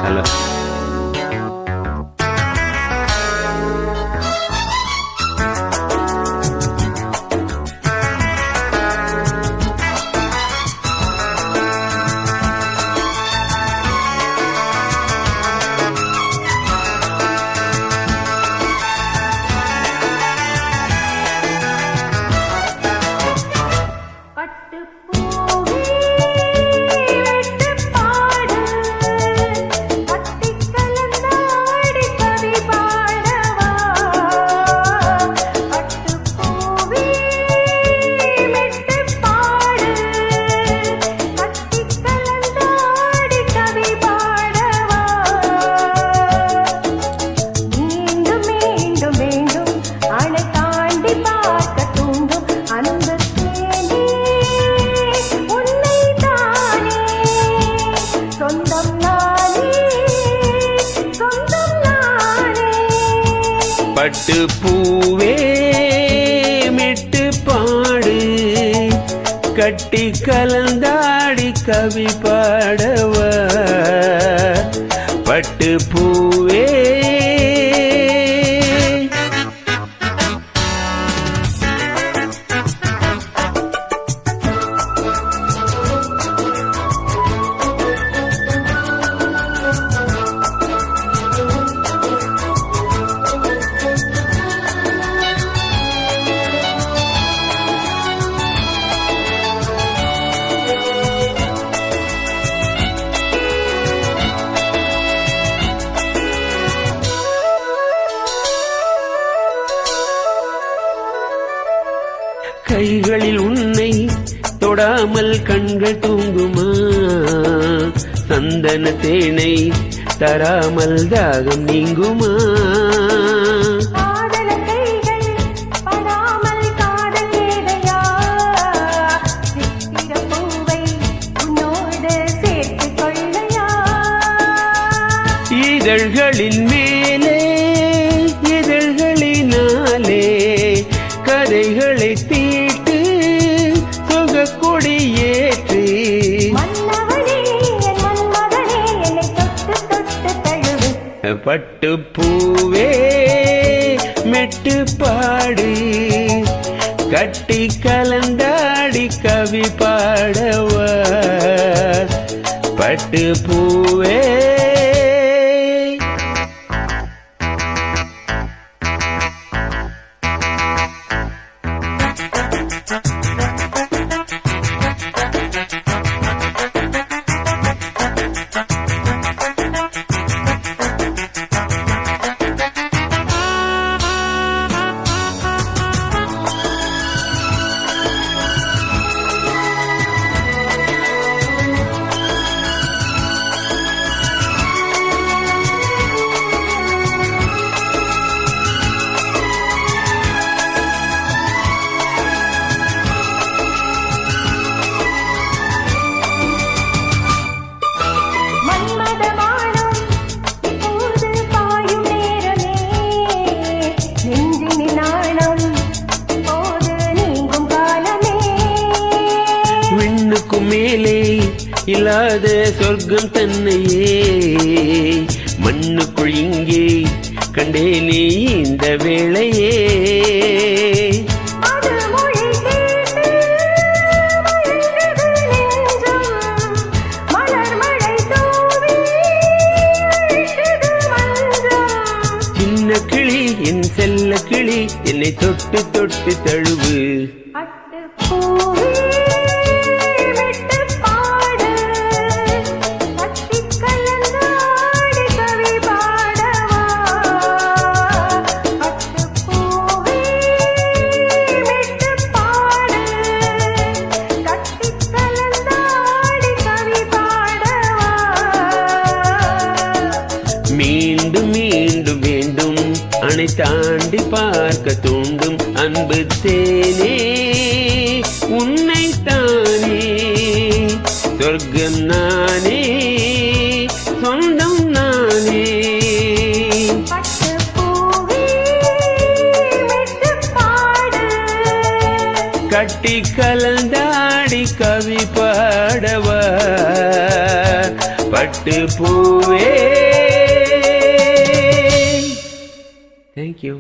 Hello. பட்டு பூவே மிட்டு பாடு கட்டி கலந்தாடி கவி பாடவா பட்டு பூவே கைகளில் உன்னை தொடாமல் கண்கள் தூங்குமா சந்தன தேனை தராமல் தாகம் நீங்குமா இதழ்களின் மேலே இதழ்களினாலே கதைகளை தீட்டு சுக கொடியேற்று பட்டு பூவே மெட்டு பாடு கட்டி கலந்தாடி கவி பாடவா பட்டு பூவே மேலே இல்லாத சொர்க்கம் தன்னையே மண்ணுக்குள் இங்கே கண்டேனே இந்த வேளையே சின்ன கிளி என் செல்ல கிளி என்னை தொட்டு தொட்டு தழுவு மீண்டும் மீண்டும் வேண்டும் அணை தாண்டி பார்க்க தூண்டும் அன்பு தேனே உன்னை தானே சொர்க்கம் நானே சொந்தம் நானே கட்டி கலந்தாடி கவி பாடவா பட்டு பட்டு பூவே. தேங்க்யூ.